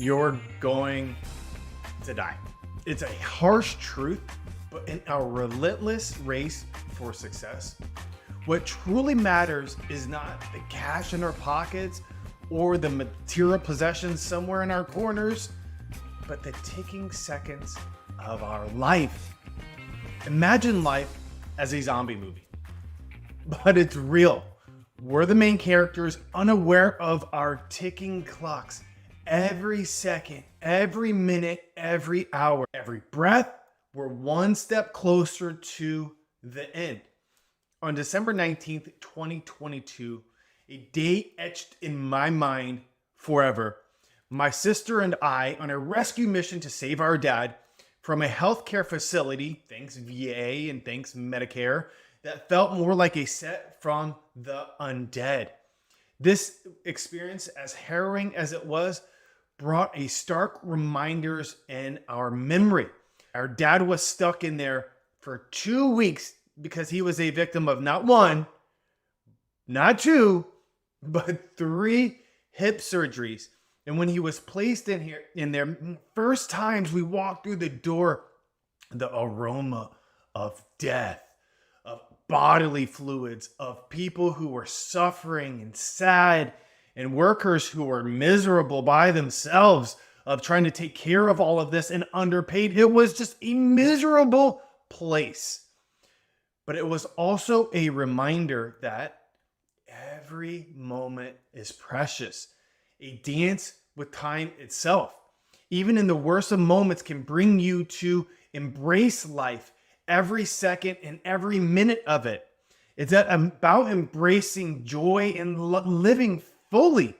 you're going to die. It's a harsh truth, but in our relentless race for success, what truly matters is not the cash in our pockets or the material possessions somewhere in our corners, but the ticking seconds of our life. Imagine life as a zombie movie, but it's real. We're the main characters, unaware of our ticking clocks. Every second, every minute, every hour, every breath, we're one step closer to the end. On December 19th, 2022, a day etched in my mind forever, my sister and I, on a rescue mission to save our dad from a healthcare facility, thanks VA and thanks Medicare, that felt more like a set from the undead. This experience, as harrowing as it was, brought a stark reminders in our memory. Our dad was stuck in there for 2 weeks because he was a victim of not one, not two, but 3 hip surgeries. And when he was placed in there, first times we walked through the door, the aroma of death, of bodily fluids, of people who were suffering and sad, and workers who were miserable by themselves, of trying to take care of all of this and underpaid. It was just a miserable place. But it was also a reminder that every moment is precious. A dance with time itself, even in the worst of moments, can bring you to embrace life, every second and every minute of it. It's about embracing joy and living fully.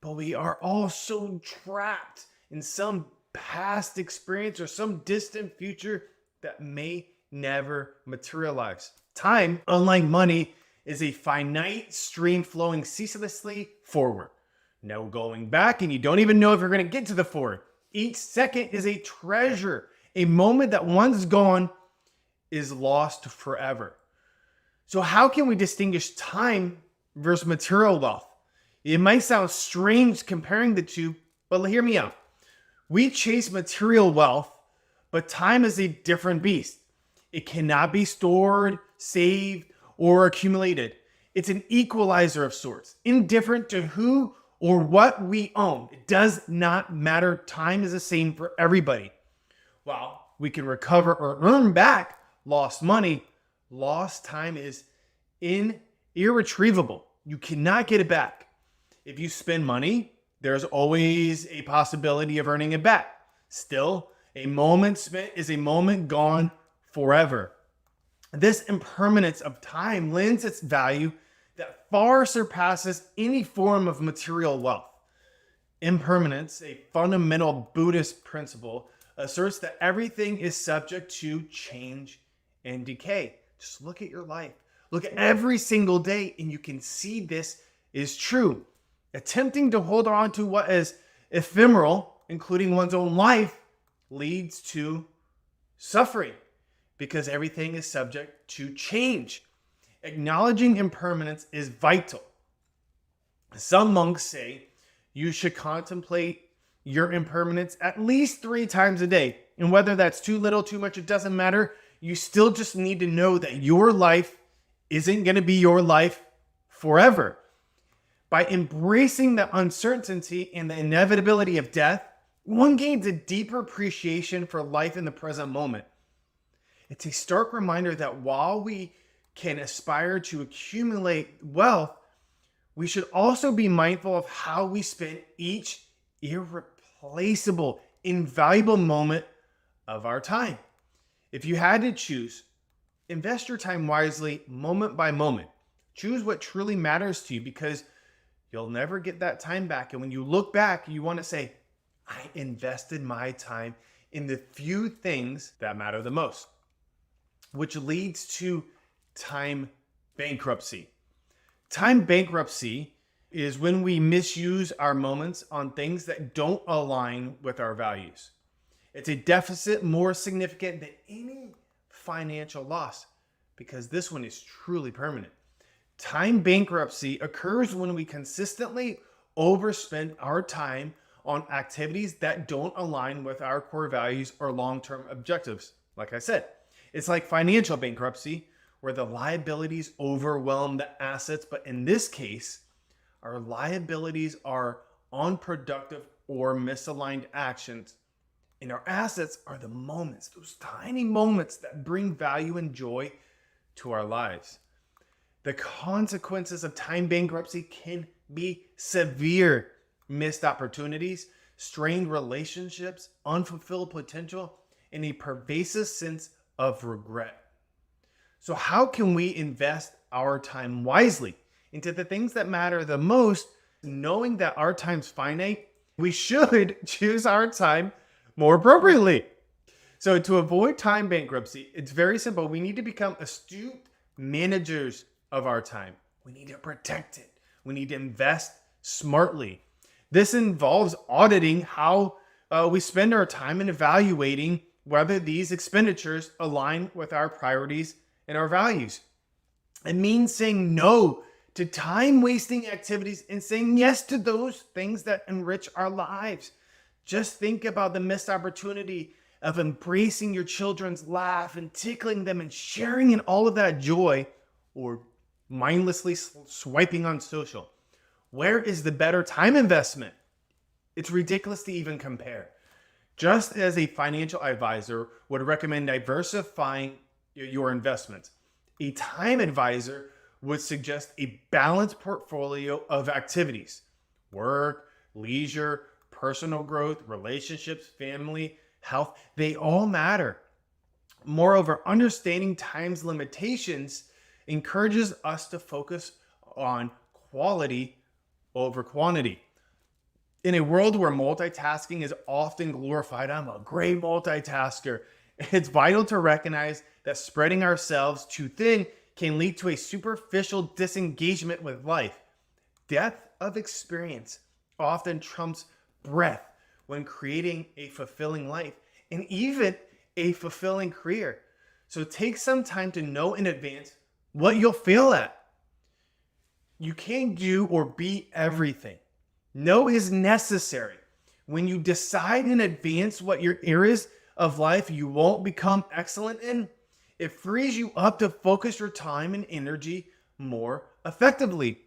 But we are all so trapped in some past experience or some distant future that may never materialize. Time, unlike money, is a finite stream flowing ceaselessly forward. No going back, and you don't even know if you're going to get to the forward. Each second is a treasure. A moment that once gone is lost forever. So how can we distinguish time versus material wealth? It might sound strange comparing the two, but hear me out. We chase material wealth, but time is a different beast. It cannot be stored, saved, or accumulated. It's an equalizer of sorts, indifferent to who or what we own. It does not matter. Time is the same for everybody. While we can recover or earn back lost money, lost time is irretrievable. You cannot get it back. If you spend money, there's always a possibility of earning it back. Still, a moment spent is a moment gone forever. This impermanence of time lends its value that far surpasses any form of material wealth. Impermanence, a fundamental Buddhist principle, asserts that everything is subject to change and decay. Just look at your life. Look at every single day, and you can see this is true. Attempting to hold on to what is ephemeral, including one's own life, leads to suffering because everything is subject to change. Acknowledging impermanence is vital. Some monks say you should contemplate your impermanence at least 3 times a day. And whether that's too little, too much, it doesn't matter. You still just need to know that your life isn't going to be your life forever. By embracing the uncertainty and the inevitability of death, one gains a deeper appreciation for life in the present moment. It's a stark reminder that while we can aspire to accumulate wealth, we should also be mindful of how we spend each irreplaceable, invaluable moment of our time. If you had to choose, invest your time wisely, moment by moment. Choose what truly matters to you, because you'll never get that time back. And when you look back, you want to say, I invested my time in the few things that matter the most, which leads to time bankruptcy. Time bankruptcy is when we misuse our moments on things that don't align with our values. It's a deficit more significant than any financial loss, because this one is truly permanent. Time bankruptcy occurs when we consistently overspend our time on activities that don't align with our core values or long-term objectives. Like I said, it's like financial bankruptcy, where the liabilities overwhelm the assets. But in this case, our liabilities are unproductive or misaligned actions. And our assets are the moments, those tiny moments that bring value and joy to our lives. The consequences of time bankruptcy can be severe: missed opportunities, strained relationships, unfulfilled potential, and a pervasive sense of regret. So how can we invest our time wisely into the things that matter the most, knowing that our time's finite? We should choose our time more appropriately. So to avoid time bankruptcy, it's very simple. We need to become astute managers of our time. We need to protect it. We need to invest smartly. This involves auditing how we spend our time and evaluating whether these expenditures align with our priorities and our values. It means saying no to time-wasting activities and saying yes to those things that enrich our lives. Just think about the missed opportunity of embracing your children's laugh and tickling them and sharing in all of that joy, or mindlessly swiping on social. Where is the better time investment? It's ridiculous to even compare. Just as a financial advisor would recommend diversifying your investments, a time advisor would suggest a balanced portfolio of activities: work, leisure, personal growth, relationships, family, health. They all matter. Moreover, understanding time's limitations encourages us to focus on quality over quantity. In a world where multitasking is often glorified, I'm a great multitasker, it's vital to recognize that spreading ourselves too thin can lead to a superficial disengagement with life. Depth of experience often trumps breadth when creating a fulfilling life and even a fulfilling career. So take some time to know in advance what you'll fail at. You can't do or be everything. No is necessary. When you decide in advance what your areas of life you won't become excellent in, it frees you up to focus your time and energy more effectively.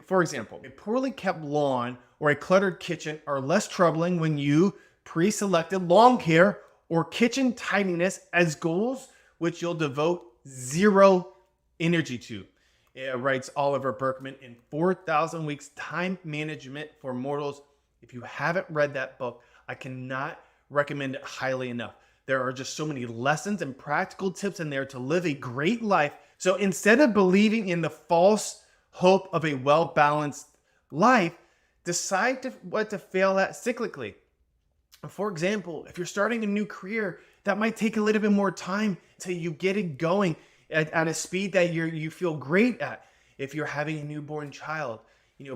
For example, a poorly kept lawn or a cluttered kitchen are less troubling when you pre-selected lawn care or kitchen tidiness as goals which you'll devote zero energy to. It writes Oliver Berkman in 4,000 Weeks Time Management for Mortals. If you haven't read that book, I cannot recommend it highly enough. There are just so many lessons and practical tips in there to live a great life. So instead of believing in the false hope of a well-balanced life, decide what to fail at cyclically. For example, if you're starting a new career, that might take a little bit more time until you get it going at a speed that you feel great at. If you're having a newborn child,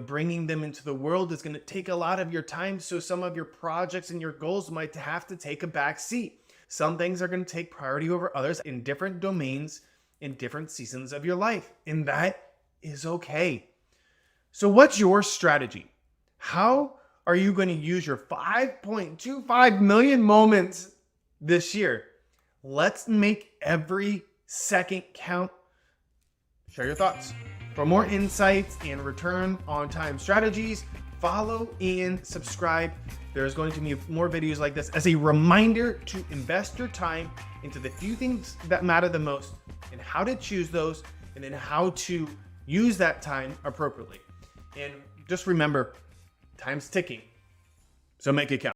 bringing them into the world is going to take a lot of your time. So some of your projects and your goals might have to take a back seat. Some things are going to take priority over others in different domains in different seasons of your life. And that is okay. So what's your strategy? How are you going to use your 5.25 million moments this year? Let's make every second count. Share your thoughts. For more insights and return on time strategies, follow and subscribe. There's going to be more videos like this as a reminder to invest your time into the few things that matter the most and how to choose those, and then how to use that time appropriately. And just remember, time's ticking, so make it count.